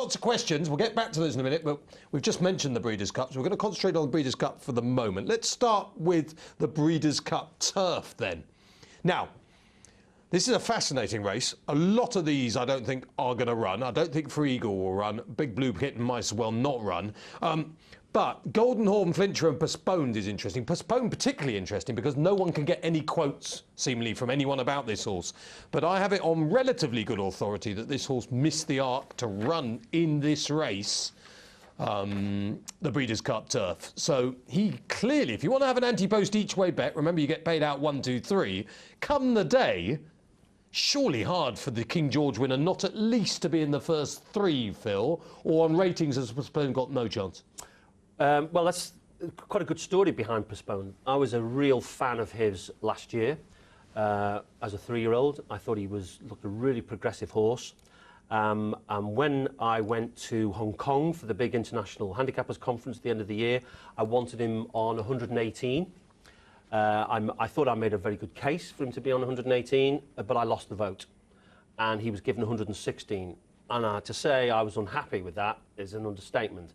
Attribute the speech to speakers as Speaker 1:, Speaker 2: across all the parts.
Speaker 1: lots of questions. We'll get back to those in a minute, but we've just mentioned the Breeders' Cup, so we're going to concentrate on the Breeders' Cup for the moment. Let's start with the Breeders' Cup Turf then. Now, this is a fascinating race. A lot of these I don't think are going to run. I don't think Free Eagle will run. Big Blue Kitten might as well not run. But Golden Horn, Flincher and Postponed is interesting. Postponed particularly interesting because no one can get any quotes, seemingly, from anyone about this horse. But I have it on relatively good authority that this horse missed the arc to run in this race, the Breeders' Cup Turf. So he clearly, if you want to have an anti-post each way bet, remember you get paid out 1, 2, 3, come the day, surely hard for the King George winner not at least to be in the first 3, Phil, or on ratings has Postponed got no chance?
Speaker 2: Well, that's quite a good story behind Postponed. I was a real fan of his last year. As a 3-year-old, I thought he looked a really progressive horse. And when I went to Hong Kong for the big international handicappers conference at the end of the year, I wanted him on 118. I thought I made a very good case for him to be on 118, but I lost the vote. And he was given 116. And to say I was unhappy with that is an understatement.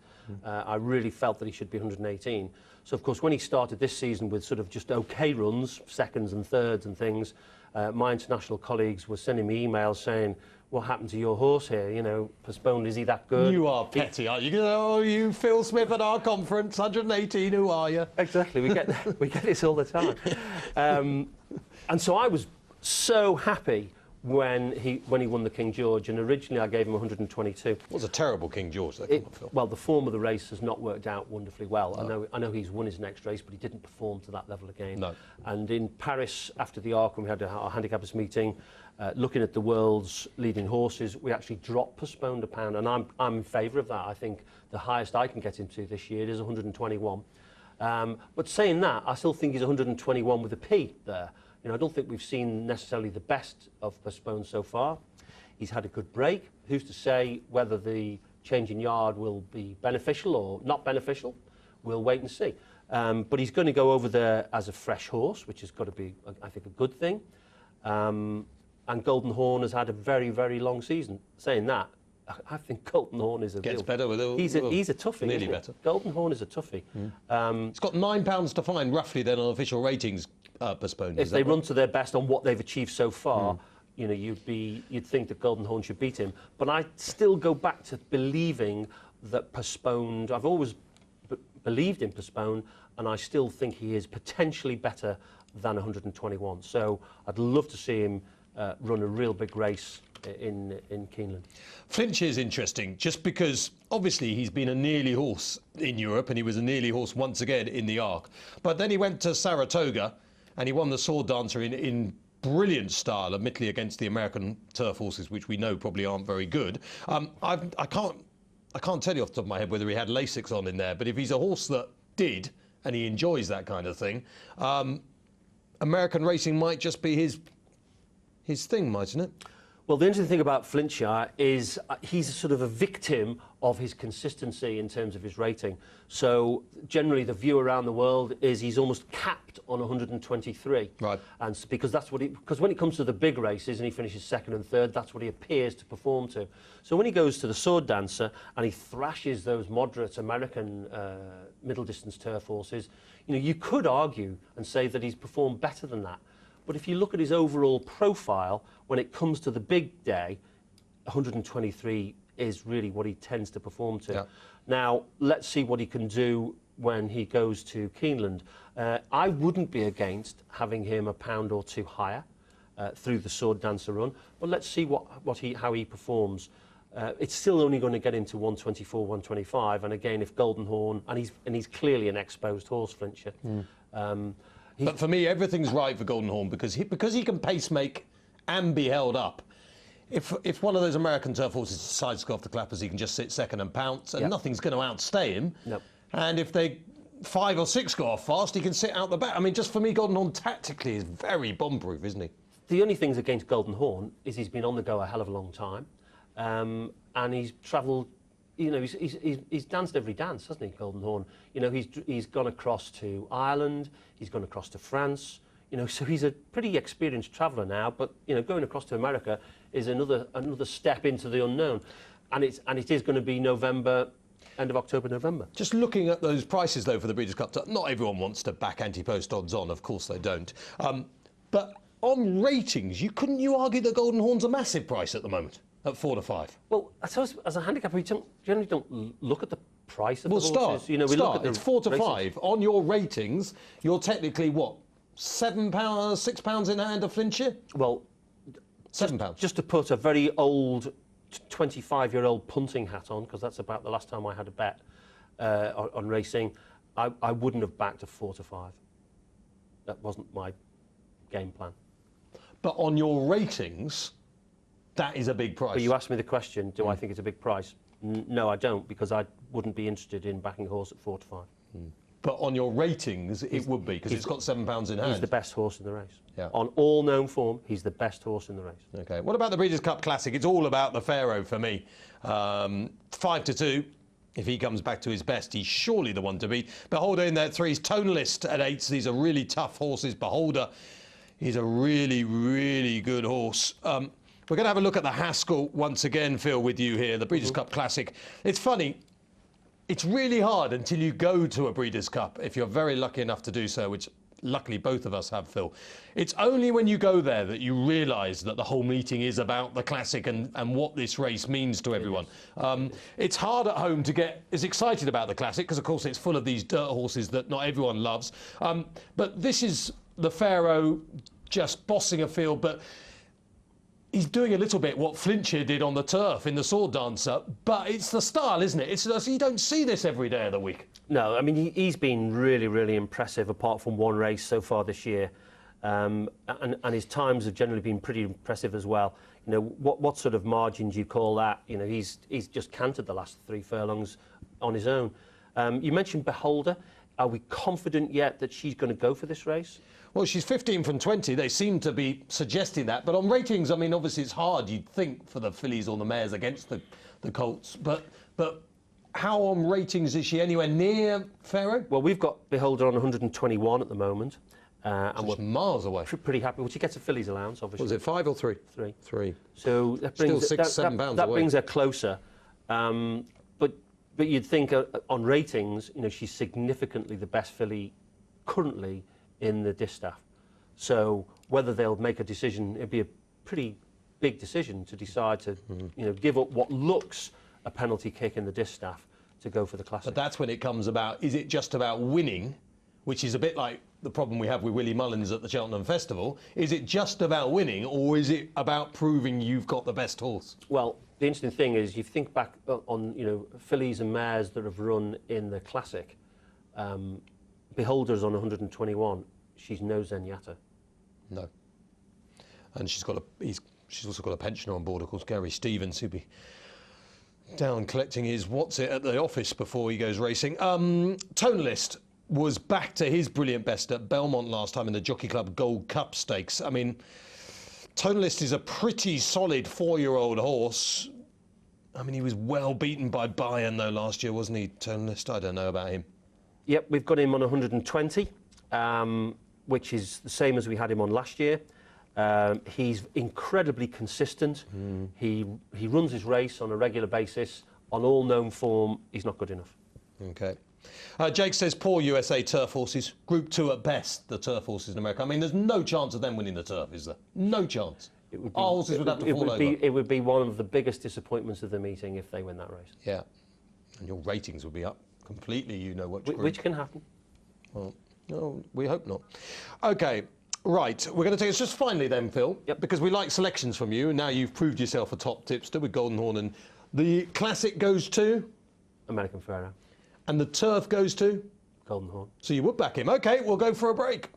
Speaker 2: I really felt that he should be 118. So, of course, when he started this season with sort of just OK runs, seconds and thirds and things, my international colleagues were sending me emails saying, what happened to your horse here? You know, Postponed, is he that good?
Speaker 1: You are petty, aren't you? Oh, you Phil Smith at our conference, 118, who are you?
Speaker 2: Exactly, we get this all the time. And so I was so happy when he won the King George, and originally I gave him 122.
Speaker 1: It was a terrible King George, that Phil.
Speaker 2: Well, the form of the race has not worked out wonderfully well. No. I know he's won his next race, but he didn't perform to that level again.
Speaker 1: No.
Speaker 2: And in Paris, after the Arc, when we had our handicappers meeting, looking at the world's leading horses, we actually dropped Postponed a pound, and I'm in favour of that. I think the highest I can get him to this year is 121. But saying that, I still think he's 121 with a P there. You know, I don't think we've seen necessarily the best of Postponed so far. He's had a good break. Who's to say whether the change in yard will be beneficial or not beneficial? We'll wait and see. But he's going to go over there as a fresh horse, which has got to be, I think, a good thing. And Golden Horn has had a very, very long season. Saying that, I think Golden Horn is a
Speaker 1: Gets better with it.
Speaker 2: He's a toughie.
Speaker 1: Nearly better.
Speaker 2: Golden Horn is a toughie.
Speaker 1: It's got £9 to find roughly then on official ratings. Postponed.
Speaker 2: If they run to their best on what they've achieved so far, you know, you'd think that Golden Horn should beat him. But I still go back to believing that Postponed. I've always believed in Postponed, and I still think he is potentially better than 121. So I'd love to see him run a real big race in Keeneland.
Speaker 1: Flinch is interesting just because obviously he's been a nearly horse in Europe, and he was a nearly horse once again in the Arc. But then he went to Saratoga and he won the Sword Dancer in brilliant style, admittedly against the American turf horses, which we know probably aren't very good. I can't tell you off the top of my head whether he had Lasix on in there, but if he's a horse that did, and he enjoys that kind of thing, American racing might just be his thing, mightn't it?
Speaker 2: Well, the interesting thing about Flincher is he's sort of a victim of his consistency in terms of his rating. So generally the view around the world is he's almost capped on 123.
Speaker 1: Right.
Speaker 2: And because when it comes to the big races and he finishes second and third, that's what he appears to perform to. So when he goes to the Sword Dancer and he thrashes those moderate American middle distance turf horses, you know, you could argue and say that he's performed better than that. But if you look at his overall profile, when it comes to the big day, 123 is really what he tends to perform to.
Speaker 1: Yeah.
Speaker 2: Now, let's see what he can do when he goes to Keeneland. I wouldn't be against having him a pound or two higher through the Sword Dancer run, but let's see how he performs. It's still only going to get him to 124, 125, and again, if Golden Horn, and he's clearly an exposed horse, Flincher.
Speaker 1: But for me, everything's right for Golden Horn because he can pace-make and be held up. If one of those American turf horses decides to go off the clappers, he can just sit second and pounce, and nothing's going to outstay him.
Speaker 2: Nope.
Speaker 1: And if 5 or 6 go off fast, he can sit out the back. I mean, just for me, Golden Horn tactically is very bomb-proof, isn't he?
Speaker 2: The only things against Golden Horn is he's been on the go a hell of a long time, and he's travelled. You know, he's danced every dance, hasn't he, Golden Horn? You know, he's gone across to Ireland, he's gone across to France. You know, so he's a pretty experienced traveller now. But you know, going across to America is another step into the unknown. and it is going to be November, end of October, November.
Speaker 1: Just looking at those prices, though, for the Breeders' Cup, not everyone wants to back anti-post odds on. Of course they don't. But on ratings, couldn't you argue that Golden Horn's a massive price at the moment, at 4 to 5?
Speaker 2: Well, I suppose as a handicapper, we generally don't look at the price of the horses.
Speaker 1: Start.
Speaker 2: You know, we look at the
Speaker 1: It's 4 to
Speaker 2: ratings.
Speaker 1: 5. On your ratings, you're technically, what, £7, £6 in hand of Flintshire?
Speaker 2: Well,
Speaker 1: £7.
Speaker 2: just to put a very old 25-year-old punting hat on, because that's about the last time I had a bet on racing, I wouldn't have backed a 4 to 5. That wasn't my game plan.
Speaker 1: But on your ratings, that is a big price.
Speaker 2: But you asked me the question, do I think it's a big price? No, I don't, because I wouldn't be interested in backing a horse at 4 to 5.
Speaker 1: But on your ratings, it would be, because it's got £7 in hand.
Speaker 2: He's the best horse in the race.
Speaker 1: Yeah.
Speaker 2: On all known form, he's the best horse in the race.
Speaker 1: Okay. What about the Breeders' Cup Classic? It's all about the Pharoah for me. 5 to 2. If he comes back to his best, he's surely the one to beat. Beholder in there at 3s. Tonalist at 8s. These are really tough horses. Beholder is a really, really good horse. We're going to have a look at the Haskell once again, Phil, with you here, the Breeders' Cup Classic. It's funny. It's really hard until you go to a Breeders' Cup, if you're very lucky enough to do so, which luckily both of us have, Phil. It's only when you go there that you realise that the whole meeting is about the Classic and what this race means to everyone. It's hard at home to get as excited about the Classic, because, of course, it's full of these dirt horses that not everyone loves. But this is the Pharoah just bossing a field, but he's doing a little bit what Flintshire did on the turf in the Sword Dancer, but it's the style, isn't it? You don't see this every day of the week.
Speaker 2: No, I mean, he's been really, really impressive, apart from one race so far this year. And his times have generally been pretty impressive as well. You know, what sort of margin do you call that? You know, he's just cantered the last 3 furlongs on his own. You mentioned Beholder. Are we confident yet that she's going to go for this race?
Speaker 1: Well, she's 15 from 20. They seem to be suggesting that. But on ratings, I mean, obviously it's hard, you'd think, for the fillies or the mares against the colts. But how on ratings is she? Anywhere near Pharoah?
Speaker 2: Well, we've got Beholder on 121 at the moment. And
Speaker 1: we're miles away.
Speaker 2: Pretty happy. Well, she gets a fillies allowance, obviously.
Speaker 1: Was it 5 or 3?
Speaker 2: 3.
Speaker 1: 3.
Speaker 2: So that brings
Speaker 1: Still £6-7 away.
Speaker 2: That brings her closer. But you'd think on ratings, you know, she's significantly the best filly currently in the distaff. So whether they'll make a decision, it'd be a pretty big decision to decide to, you know, give up what looks a penalty kick in the distaff to go for the Classic.
Speaker 1: But that's when it comes about, is it just about winning, which is a bit like the problem we have with Willie Mullins at the Cheltenham Festival? Is it just about winning, or is it about proving you've got the best horse?
Speaker 2: Well, the interesting thing is, you think back on, you know, fillies and mares that have run in the Classic. Beholder's on 121. She's no Zenyatta.
Speaker 1: No. And she's also got a pensioner on board, of course, Gary Stevens, who'll be down collecting his at the office before he goes racing. Tonalist was back to his brilliant best at Belmont last time in the Jockey Club Gold Cup Stakes. I mean, Tonalist is a pretty solid 4-year-old horse. I mean, he was well beaten by Bayern, though, last year, wasn't he, Tonalist? I don't know about him.
Speaker 2: Yep, we've got him on 120, which is the same as we had him on last year. He's incredibly consistent. He runs his race on a regular basis. On all known form, he's not good enough.
Speaker 1: OK. Jake says, poor USA turf horses. Group 2 at best, the turf horses in America. I mean, there's no chance of them winning the turf, is there? No chance. Our horses would have to fall over.
Speaker 2: It would be one of the biggest disappointments of the meeting if they win that race.
Speaker 1: Yeah. And your ratings would be up completely, you know what.
Speaker 2: Which can happen.
Speaker 1: Well, no, we hope not. OK. Right, we're going to take us just finally then, Phil, because we like selections from you, and now you've proved yourself a top tipster with Golden Horn, and the Classic goes to?
Speaker 2: American Pharoah.
Speaker 1: And the turf goes to?
Speaker 2: Golden Horn.
Speaker 1: So you would back him. OK, we'll go for a break.